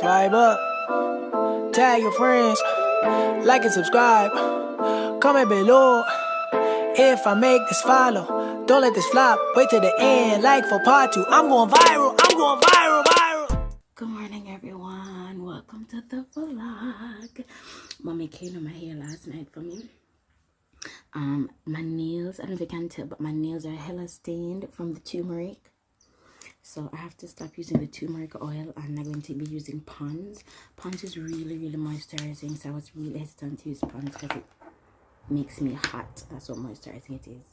Swipe up, tag your friends, like and subscribe, comment below. If I make this follow, don't let this flop, wait till the end, like for part 2. I'm going viral, viral. Good morning, everyone. Welcome to the vlog. Mommy came to my hair last night for me. My nails, I don't know if you can tell, but my nails are hella stained from the turmeric. So I have to stop using the turmeric oil, and I'm going to be using Pond's. Pond's is really moisturizing, so I was really hesitant to use Pond's because it makes me hot. That's what moisturizing it is.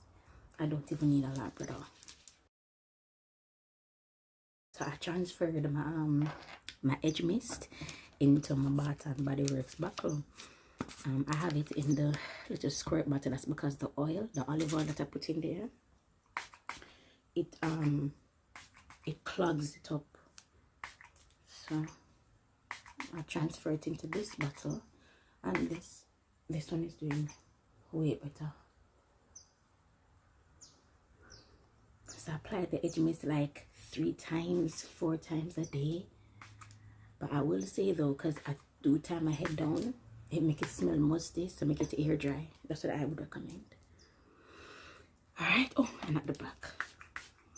I don't even need a lot at all. So I transferred my edge mist into my Bath and Body Works bottle. I have it in the little squirt bottle. That's because the olive oil that I put in there, it clogs it up. So I transfer it into this bottle, and this one is doing way better. So I apply the edge mist like 3 times, 4 times a day. But I will say though, because I do tie my head down, it make it smell musty, so make it air dry. That's what I would recommend. Alright, oh, and at the back.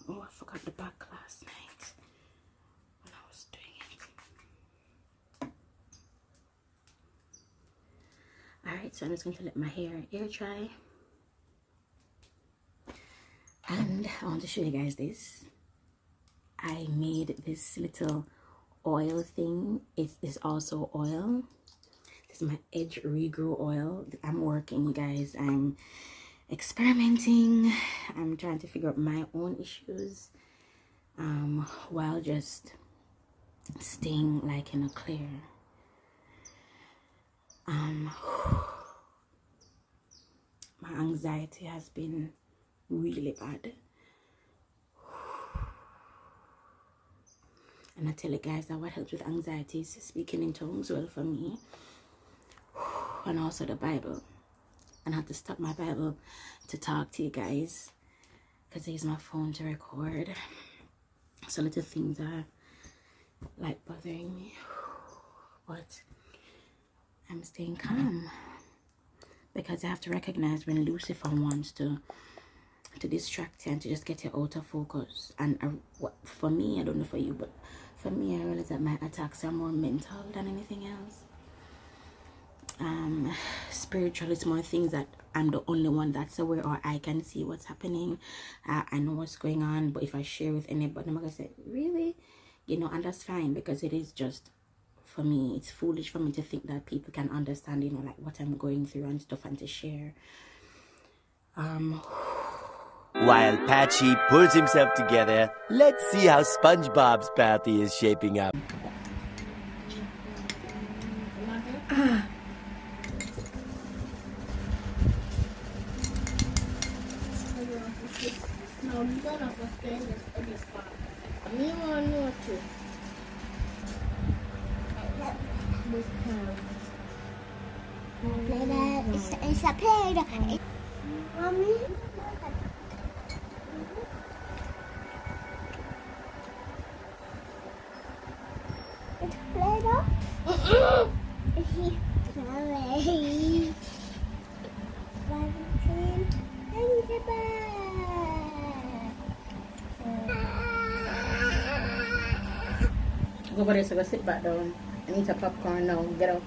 Oh, I forgot the back last night when I was doing it. Alright, so I'm just going to let my hair air dry. And I want to show you guys this. I made this little oil thing. It is also oil. This is my edge regrow oil. I'm working, guys. I'm experimenting. I'm trying to figure out my own issues while just staying like in a clear. My anxiety has been really bad, and I tell you guys that what helps with anxiety is speaking in tongues. Well, for me, and also the Bible. And I had to stop my Bible to talk to you guys because I use my phone to record. So little things are like bothering me, but I'm staying calm because I have to recognize when Lucifer wants to distract you and to just get you out of focus. And for me, I don't know for you, but for me, I realize that my attacks are more mental than anything else. Spiritual is more things that I'm the only one that's aware, or I can see what's happening. I know what's going on, but if I share with anybody, I'm gonna say, really, you know, and that's fine, because it is just, for me, it's foolish for me to think that people can understand, you know, like what I'm going through and stuff, and to share. While Patchy pulls himself together, let's see how SpongeBob's party is shaping up. It's a play-doh. Mommy? It's a play-doh? Sorry. Go over there, so go sit back down and eat a popcorn now. Get up.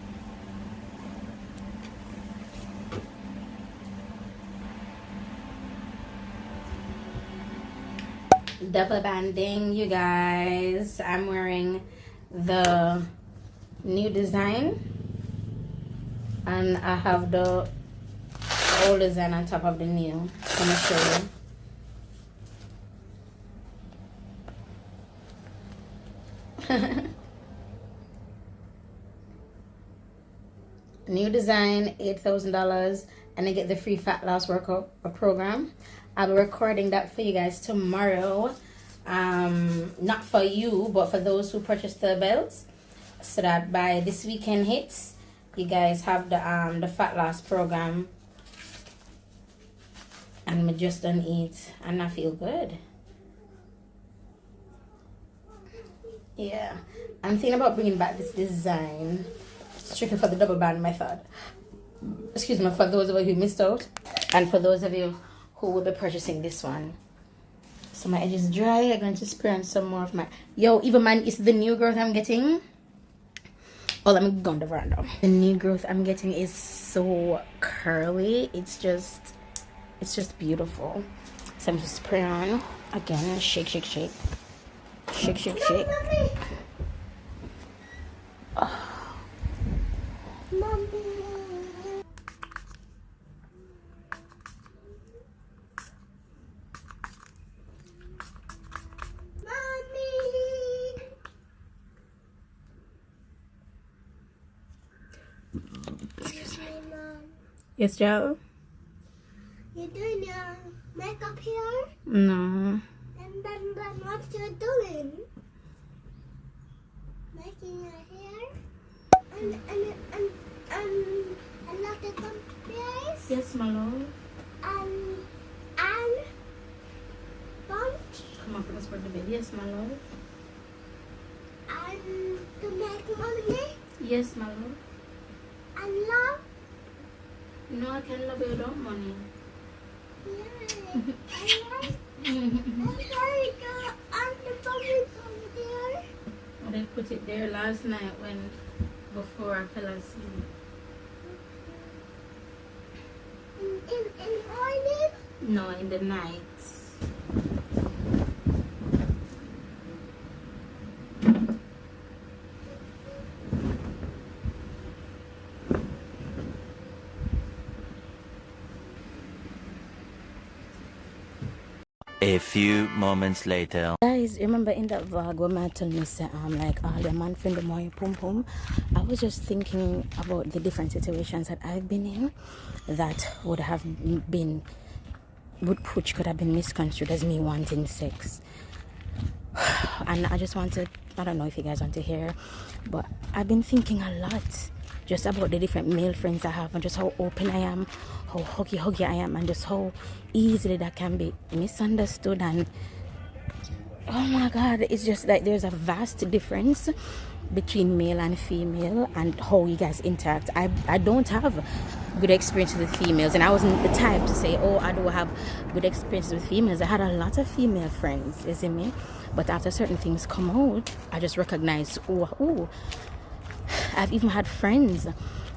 Double banding, you guys. I'm wearing the new design, and I have the old design on top of the new. I'm gonna show you. New design, $8,000, and I get the free fat loss workout program. I'll be recording that for you guys tomorrow. Not for you, but for those who purchase the belts, so that by this weekend hits, you guys have the fat loss program. And I just done eat, and I feel good. Yeah, I'm thinking about bringing back this design strictly for the double band method. Excuse me, for those of you who missed out, and for those of you who will be purchasing this one. So my edge is dry. I'm going to spray on some more of my... Yo, even man, it's the new growth I'm getting. Oh, let me go on the veranda. The new growth I'm getting is so curly. It's just beautiful. So I'm just spray on again. Shake, shake, shake. Shake, shake, shake. Oh. Mommy. Excuse me. Mom. Yes, Joe? You doing your makeup here? No. And then what you're doing? Making your hair? And a lot of computers? Yes, my love. And bunch? Come on, let's go to bed. Yes, my love. And to make money? Yes, my love. And love? No, I can't love you without money. Yeah. I'm sorry, girl. And the puppy from there? I did put it there last night before I fell asleep. In morning? No, in the night. A few moments later. Guys, remember in that vlog when I told me say like all the man friend the more pum pum, I was just thinking about the different situations that I've been in that would have been which could have been misconstrued as me wanting sex. And I just wanted, I don't know if you guys want to hear, but I've been thinking a lot just about the different male friends I have and just how open I am, how huggy I am, and just how easily that can be misunderstood. And oh my god, it's just like there's a vast difference between male and female and how you guys interact. I don't have good experiences with females, and I wasn't the type to say, oh, I do have good experiences with females. I had a lot of female friends, you see me? But after certain things come out, I just recognize, oh, I've even had friends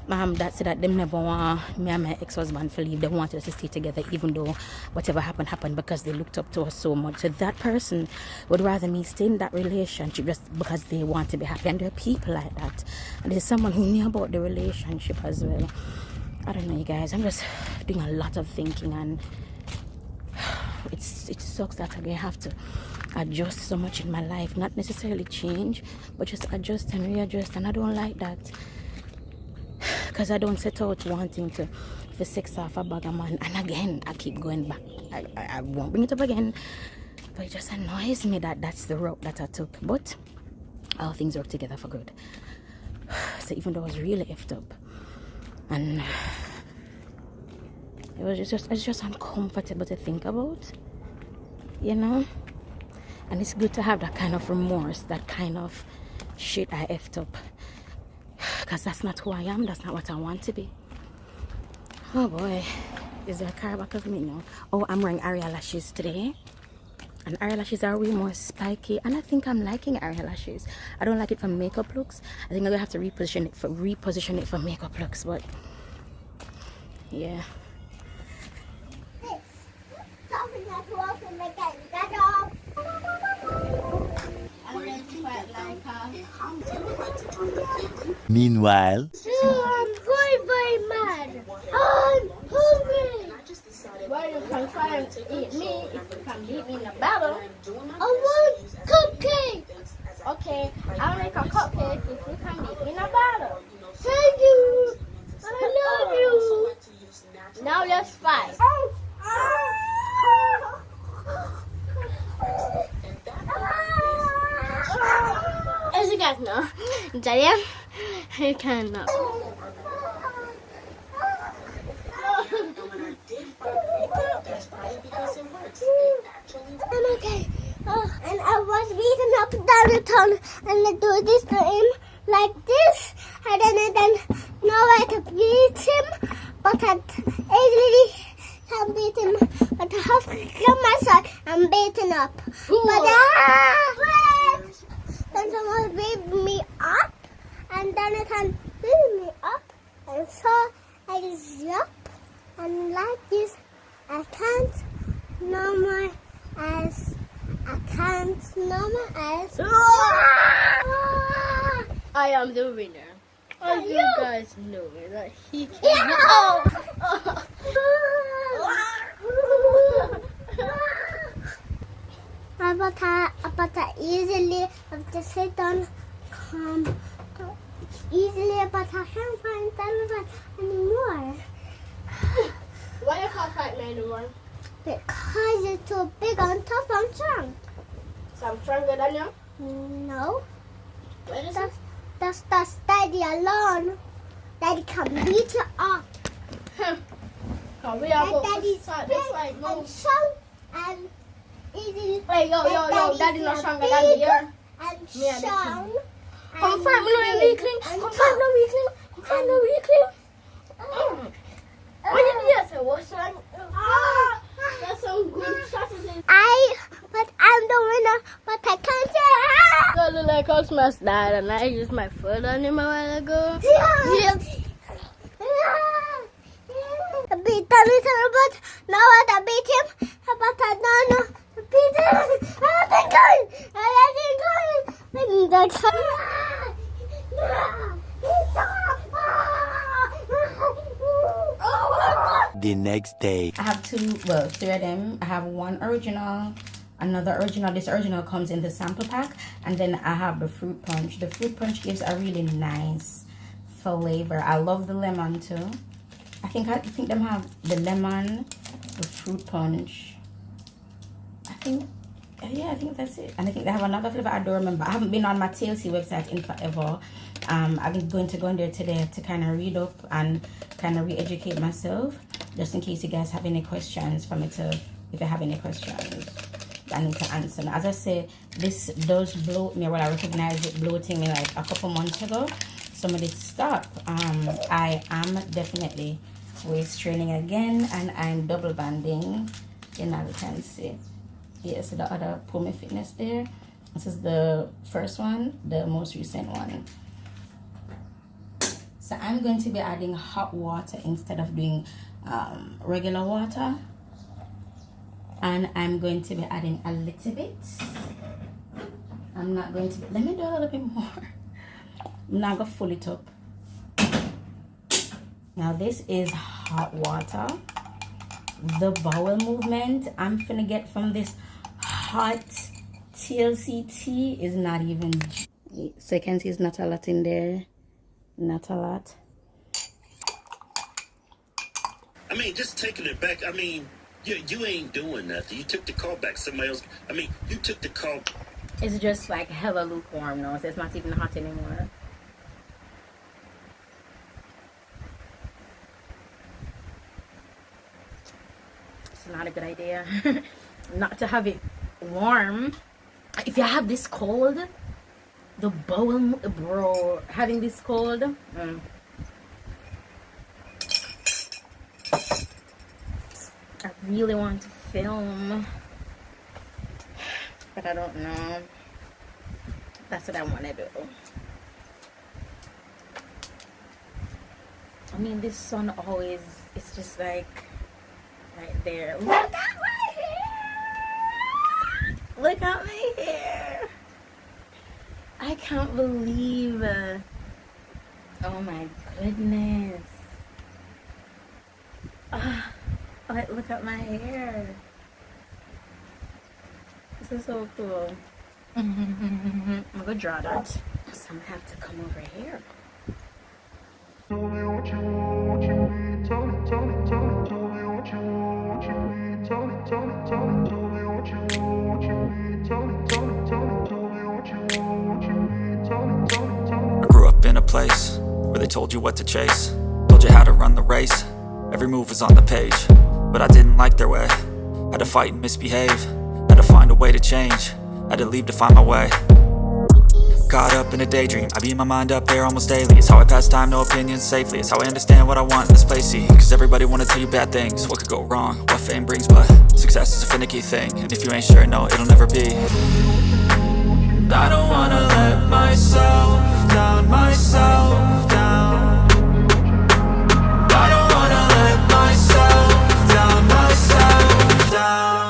that said that them never want me and my ex-husband to leave. They wanted us to stay together even though whatever happened because they looked up to us so much. So that person would rather me stay in that relationship just because they want to be happy. And there are people like that. And there's someone who knew about the relationship as well. I don't know, you guys. I'm just doing a lot of thinking, and it sucks that I have to adjust so much in my life. Not necessarily change, but just adjust and readjust. And I don't like that. Because I don't set out wanting to for sex off a bag of man. And again, I keep going back. I won't bring it up again. But it just annoys me that that's the route that I took. But all things work together for good. So even though I was really effed up, and it's just uncomfortable to think about, you know. And it's good to have that kind of remorse, that kind of shit I effed up. Because that's not who I am. That's not what I want to be. Oh boy. Is there a car back of me now? Oh, I'm wearing area lashes today. And area lashes are way more spiky. And I think I'm liking area lashes. I don't like it for makeup looks. I think I'm going to have to reposition it for makeup looks. But yeah. Meanwhile, I'm very mad. I'm hungry. Why you can try and eat me if you can beat me in a battle? I want cupcake. Okay, I'll make a cupcake if you can beat me in a battle. Thank you. I love you. Now let's fight. As you guys know, Jaya, he cannot. I'm okay. and I was beating up Downtown, and I do this to him like this, and then know how to beat him, but I easily can beat him, but I have to kill myself and beaten up. But then someone beat me up, and then it can beat me up, and so I just jump, and like this, I can't no more as I am the winner. As you guys know that he can. But I easily have to sit down, easily, but I can't find telephone anymore. Why you can't find me anymore? Because it's too big and tough and strong. So I'm stronger than you? No. What is it? That's Daddy alone. Daddy can beat you up. We are Daddy's big and strong and easy. Wait, yo, Daddy's not stronger than me. And strong. Confirm no weakling. Confirm no weakling. Confirm no weakling. What did you say? What's wrong? That's some good strategy. But I'm the winner, but I can't say. So look like I smashed that, and I used my foot on him a while ago. Yes. I beat Donald, but now I beat him, but I don't know. I beat him. The next day. I have three of them. I have one original, another original. This original comes in the sample pack, and then I have the fruit punch. The fruit punch gives a really nice flavor. I love the lemon too. I think them have the lemon, the fruit punch. I think that's it. And I think they have another flavor. I don't remember. I haven't been on my TLC website in forever. I've been going to go in there today to kind of read up and kind of re-educate myself, just in case you guys have any questions for me to, if you have any questions I need to answer. Now, as I say, this does bloat me. Well, I recognized it bloating me like a couple months ago, so I did stop. I am definitely waist training again, and I'm double banding. You know, you can see. Yes, the other Pull Me Fitness there. This is the first one, the most recent one. So I'm going to be adding hot water instead of doing regular water. And I'm going to be adding a little bit. I'm not going to, let me do a little bit more. I'm not going to fill it up. Now this is hot water. The bowel movement I'm finna get from this hot TLC tea is not even, so you can see it's not a lot in there. Not a lot. I mean, just taking it back. I mean, you ain't doing nothing. You took the call back. Somebody else. I mean, you took the call. It's just like hella lukewarm now, so it's not even hot anymore. It's not a good idea not to have it warm. If you have this cold, the bowel, bro, having this cold, I really want to film, but I don't know. That's what I want to do. I mean, this sun always, it's just like right there. Look at my hair! Look at my hair! I can't believe, oh my goodness. Look at my hair. This is so cool. I'm gonna draw that. So I'm gonna have to come over here. Tell me what you want, what you need. Tell me, tell me, tell me. Tell me what you want, what you need. Tell me, tell me, tell me. Tell me what you want, what you need. Tell me, tell me, tell me. Tell me what you want, what you need. Tell me, tell me, tell me. I grew up in a place where they told you what to chase, told you how to run the race. Every move was on the page, but I didn't like their way. Had to fight and misbehave, had to find a way to change. Had to leave to find my way. Caught up in a daydream, I beat my mind up there almost daily. It's how I pass time, no opinions safely. It's how I understand what I want in this place, see. Cause everybody wanna tell you bad things, what could go wrong, what fame brings. But success is a finicky thing, and if you ain't sure, no, it'll never be. I don't wanna let myself down, myself down. I don't wanna let myself down, myself down.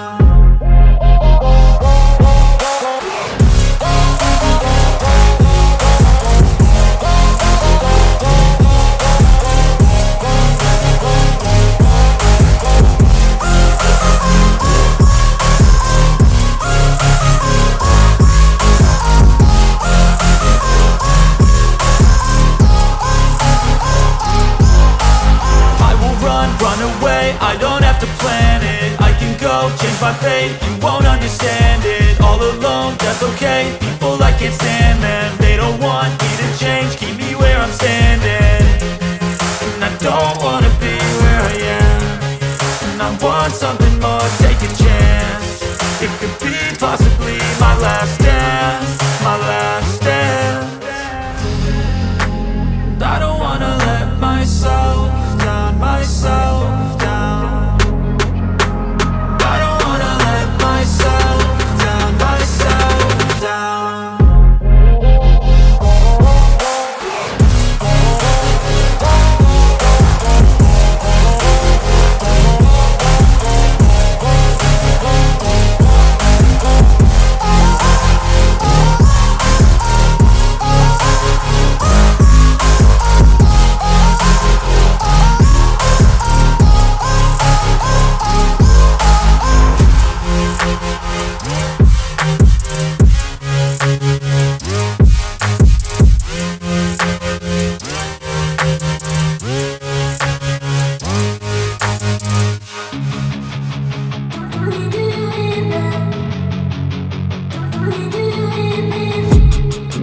Run away, I don't have to plan it. I can go, change my fate, you won't understand it. All alone, that's okay, people I can't stand them. They don't want me to change, keep me where I'm standing. And I don't wanna be where I am, and I want something more, take a chance. It could be possibly my last dance, my last dance. I don't wanna let myself down, myself down. I don't wanna let myself down, myself down.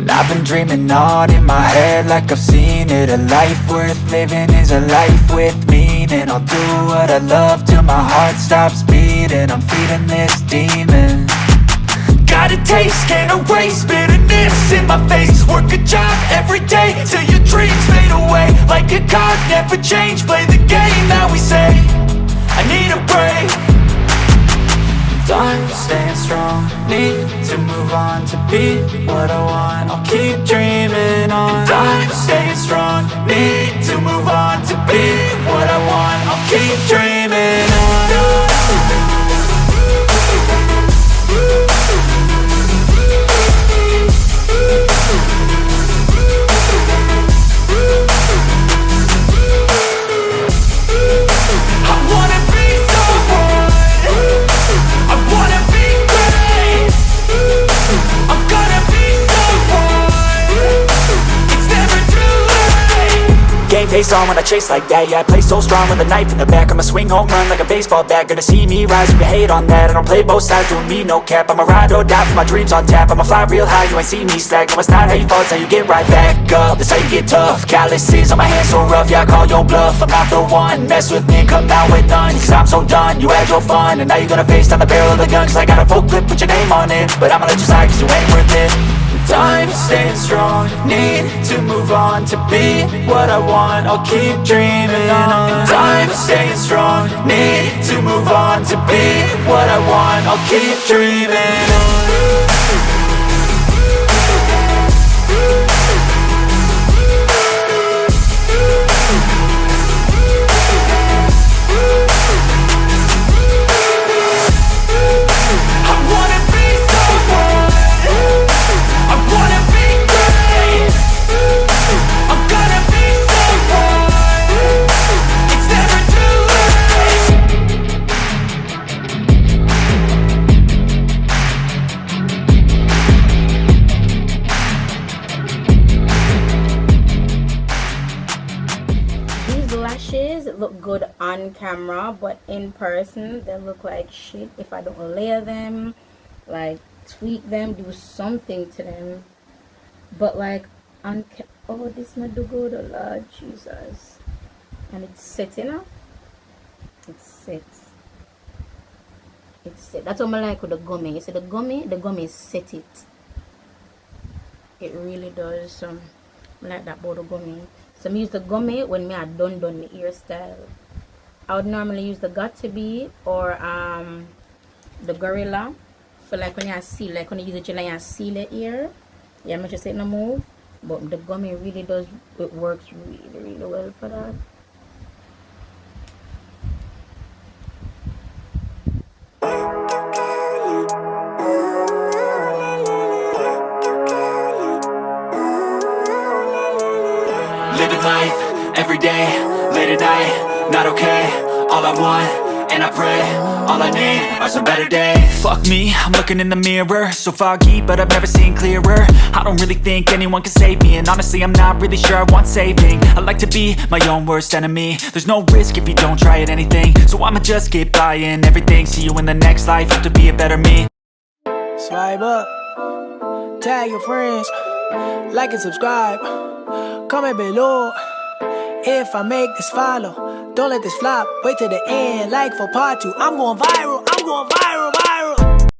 I've been dreaming on in my head like I've seen it. A life worth living is a life with meaning. I'll do what I love till my heart stops beating. I'm feeding this demon. Got a taste, can't erase bitterness in my face. Work a job every day till your dreams fade away. Like a card, never change, play the game that we say. I need a break. I'm staying strong, need to move on to be what I want. I'll keep dreaming on. I'm staying strong, need to move on to be what I want. I'll keep dreaming on. Game face on when I chase like that. Yeah, I play so strong with a knife in the back. I'ma swing home run like a baseball bat. Gonna see me rise, you can hate on that. I don't play both sides, doing me no cap. I'ma ride or die for my dreams on tap. I'ma fly real high, you ain't see me slack. No, it's not how you fall, it's how you get right back up. That's how you get tough. Calluses on my hands so rough, yeah, I call your bluff. I'm not the one, mess with me, come out with none. Cause I'm so done, you had your fun. And now you're gonna face down the barrel of the gun. Cause I got a full clip, put your name on it. But I'ma let you slide cause you ain't worth it. I'm staying strong, need to move on to be what I want. I'll keep dreaming on. I'm staying strong, need to move on to be what I want. I'll keep dreaming on. Look good on camera, but in person they look like shit if I don't layer them, like tweak them, do something to them. But like on oh, this not do good, oh Lord Jesus. And it's set, you know, it's set. It's set. That's what I like with the gummy. You see the gummy set it. It really does. I like that about the gummy. So I use the gummy when I done my hairstyle. I would normally use the Got To Be or the Gorilla for like when you seal, like when you use the gel and you seal it here. Yeah, I'm just saying no move. But the gummy really does, it works really well for that. Living life, every day, late at night, not okay. All I want, and I pray, all I need are some better days. Fuck me, I'm looking in the mirror, so foggy, but I've never seen clearer. I don't really think anyone can save me, and honestly I'm not really sure I want saving. I like to be my own worst enemy. There's no risk if you don't try at anything, so I'ma just keep buying everything. See you in the next life, hope to be a better me. Swipe up, tag your friends, like and subscribe, comment below. If I make this follow, don't let this flop, wait till the end, like for part 2. I'm going viral,